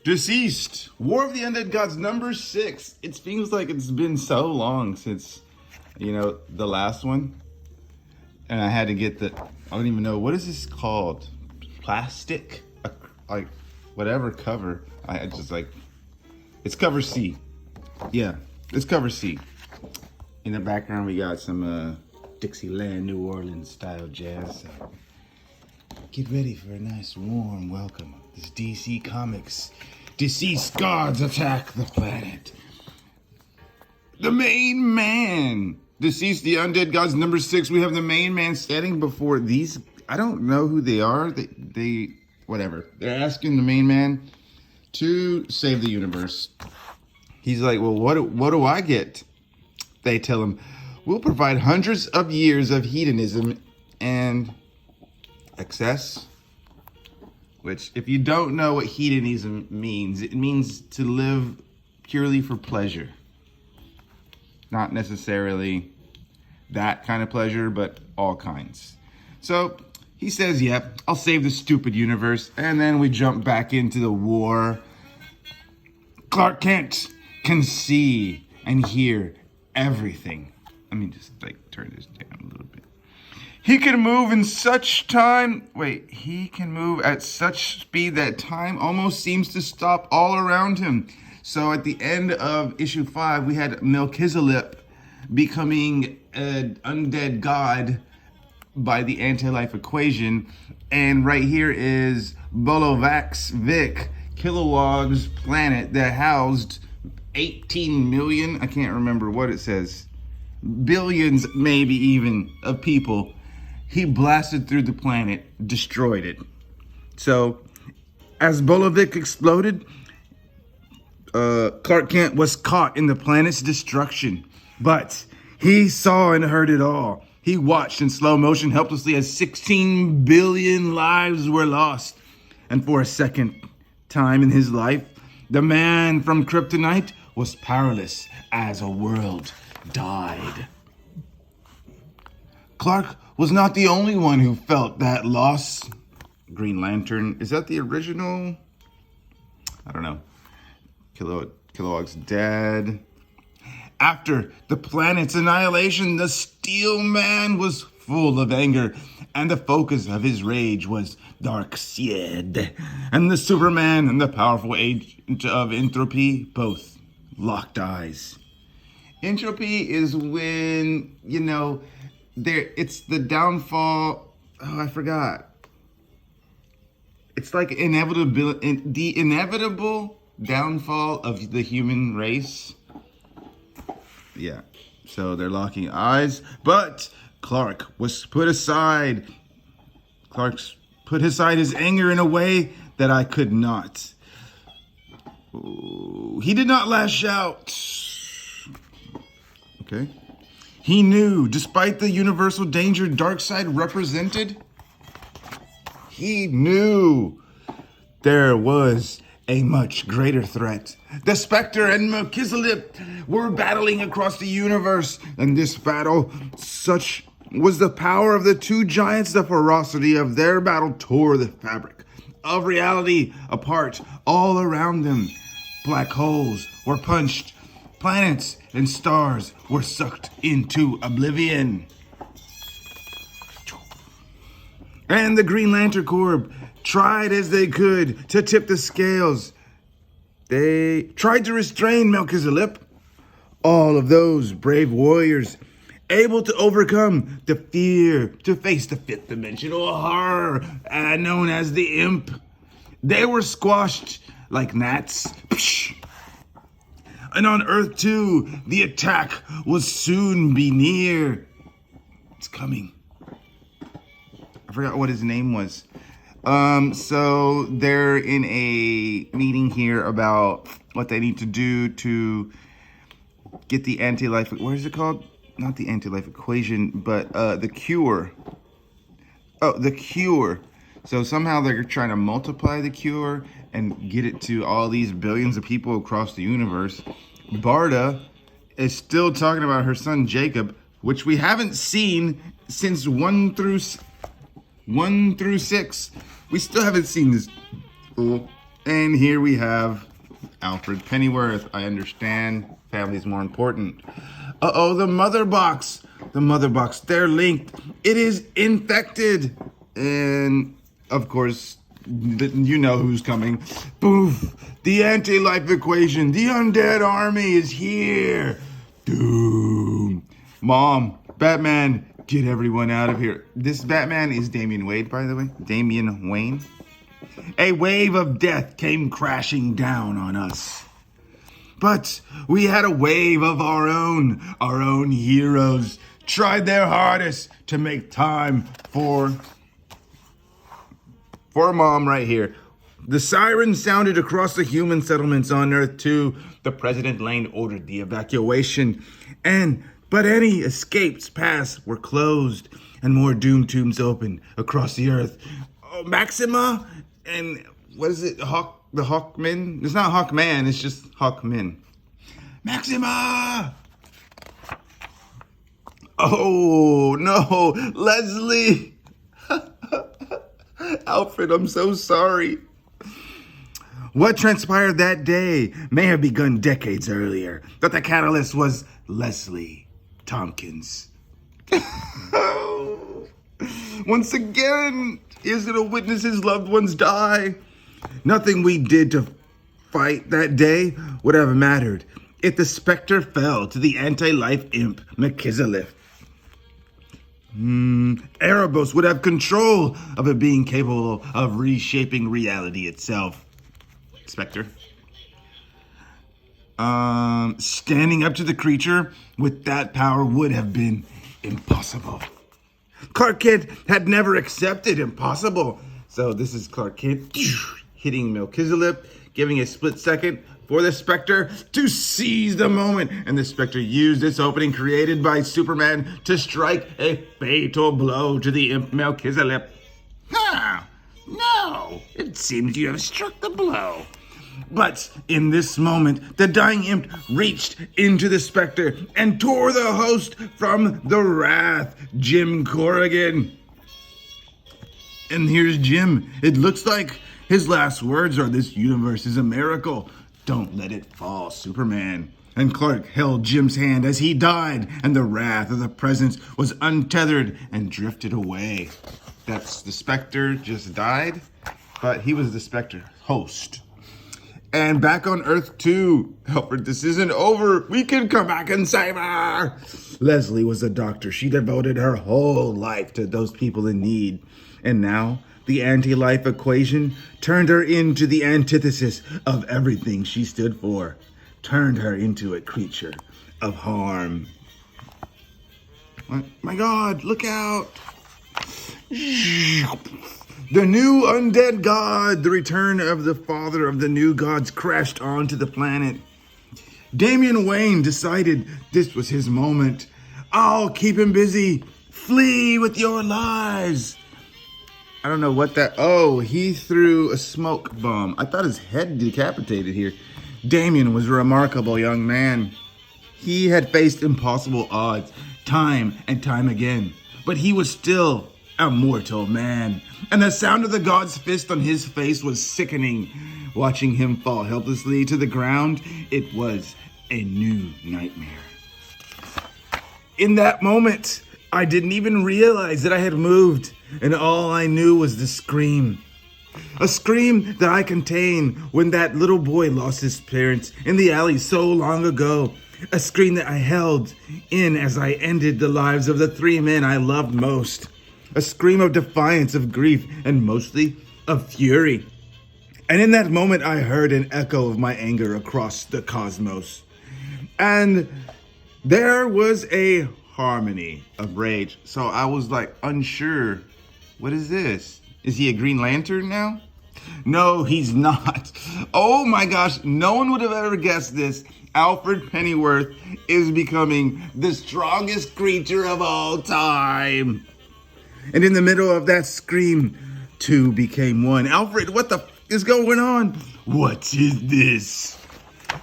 DCEASED, War of the Undead Gods number 6. It seems like it's been so long since, the last one. And I had to get I don't even know, what is this called? Plastic? Like, whatever cover. It's cover C. Yeah, it's cover C. In the background, we got some Dixieland, New Orleans style jazz. So get ready for a nice warm welcome. This DC Comics. Deceased gods attack the planet. The main man. DCEASED the Undead Gods number 6. We have the main man standing before these. I don't know who they are. They whatever. They're asking the main man to save the universe. He's like, well, what do I get? They tell him, we'll provide hundreds of years of hedonism and excess. Which, if you don't know what hedonism means, it means to live purely for pleasure. Not necessarily that kind of pleasure, but all kinds. So he says, yep, I'll save the stupid universe. And then we jump back into the war. Clark Kent can see and hear everything. Let me just turn this down a little bit. He can move in such time. Wait, he can move at such speed that time almost seems to stop all around him. So at the end of issue 5, we had Mxyzptlk becoming an undead god by the anti-life equation. And right here is Mxyzptlk Kilowog's planet that housed 18 million, I can't remember what it says, billions maybe even, of people. He blasted through the planet, destroyed it. So, as Mxyzptlk exploded, Clark Kent was caught in the planet's destruction. But he saw and heard it all. He watched in slow motion helplessly as 16 billion lives were lost. And for a second time in his life, the man from Kryptonite was powerless as a world died. Clark was not the only one who felt that loss. Green Lantern, is that the original? I don't know. Kilowog's dad. After the planet's annihilation, the Steel Man was full of anger, and the focus of his rage was Darkseid. And the Superman and the powerful agent of entropy both locked eyes. Entropy is when, it's the downfall. Oh, I forgot. It's like the inevitable downfall of the human race. Yeah. So they're locking eyes, but Clark was put aside. Clark's put aside his anger in a way that I could not. Ooh, he did not lash out. Okay. He knew, despite the universal danger Darkseid represented, he knew there was a much greater threat. The Spectre and Mxyzptlk were battling across the universe, and this battle, such was the power of the two giants, the ferocity of their battle tore the fabric of reality apart all around them. Black holes were punched. Planets and stars were sucked into oblivion. And the Green Lantern Corps tried as they could to tip the scales. They tried to restrain Mxyzptlk. All of those brave warriors able to overcome the fear to face the fifth dimensional horror known as the Imp. They were squashed like gnats. And on Earth too, the attack will soon be near. It's coming. I forgot what his name was. So they're in a meeting here about what they need to do to get the anti-life, what is it called? Not the anti-life equation, but the cure. Oh, the cure. So somehow they're trying to multiply the cure and get it to all these billions of people across the universe. Barda is still talking about her son Jacob, which we haven't seen since 1 through 6. We still haven't seen this. And here we have Alfred Pennyworth. I understand. Family's more important. Uh-oh, the mother box. The mother box. They're linked. It is infected. And, of course, you know who's coming. Poof. The anti-life equation. The undead army is here. Doom. Mom, Batman, get everyone out of here. This Batman is Damian Wayne, by the way. Damian Wayne. A wave of death came crashing down on us. But we had a wave of our own heroes tried their hardest to make time for Mom right here. The siren sounded across the human settlements on Earth 2. The President Lane ordered the evacuation. But any escapes paths were closed and more doom tombs opened across the Earth. Oh, Maxima and what is it? The Hawkman? It's not Hawkman, it's just Hawkman. Maxima! Oh, no, Leslie! Alfred, I'm so sorry. What transpired that day may have begun decades earlier, but the catalyst was Leslie Tompkins. Once again, he's going to witness his loved ones die. Nothing we did to fight that day would have mattered if the Spectre fell to the anti-life imp Mxyzptlk. Erebos would have control of it being capable of reshaping reality itself. Spectre. Standing up to the creature with that power would have been impossible. Clark Kent had never accepted impossible. So this is Clark Kent hitting Mxyzptlk, giving a split second for the Spectre to seize the moment. And the Spectre used its opening created by Superman to strike a fatal blow to the imp Mxyzptlk. No, it seems you have struck the blow. But in this moment, the dying imp reached into the Spectre and tore the host from the wrath, Jim Corrigan. And here's Jim. It looks like his last words are, "This universe is a miracle. Don't let it fall, Superman." And Clark held Jim's hand as he died, and the wrath of the presence was untethered and drifted away. That's the Spectre just died, but he was the Spectre host. And back on Earth 2, Alfred, this isn't over. We can come back and save her. Leslie was a doctor. She devoted her whole life to those people in need. And now, the anti-life equation turned her into the antithesis of everything she stood for. Turned her into a creature of harm. What? My God, look out. The new undead god, the return of the father of the new gods, crashed onto the planet. Damian Wayne decided this was his moment. I'll keep him busy. Flee with your lives. I don't know what that... Oh, he threw a smoke bomb. I thought his head decapitated here. Damian was a remarkable young man. He had faced impossible odds time and time again, but he was still a mortal man, and the sound of the god's fist on his face was sickening. Watching him fall helplessly to the ground, it was a new nightmare. In that moment, I didn't even realize that I had moved, and all I knew was the scream. A scream that I contained when that little boy lost his parents in the alley so long ago. A scream that I held in as I ended the lives of the three men I loved most. A scream of defiance, of grief, and mostly of fury. And in that moment, I heard an echo of my anger across the cosmos. And there was a harmony of rage. So I was like unsure. What is this? Is he a Green Lantern now? No, he's not. Oh my gosh, no one would have ever guessed this. Alfred Pennyworth is becoming the strongest creature of all time. And in the middle of that scream, two became one. Alfred, what the is going on? What is this?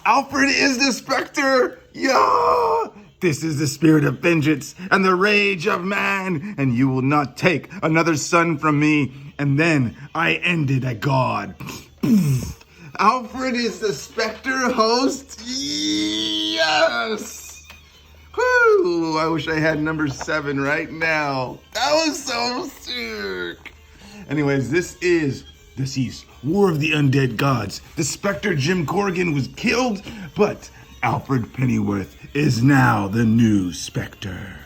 Alfred is the Spectre! Yeah! This is the spirit of vengeance and the rage of man, and you will not take another son from me. And then I ended a god. Alfred is the Spectre host? Yes! Woo! I wish I had number 7 right now. That was so sick. Anyways, this is Deceased, War of the Undead Gods. The Spectre Jim Corrigan was killed, but Alfred Pennyworth is now the new Spectre.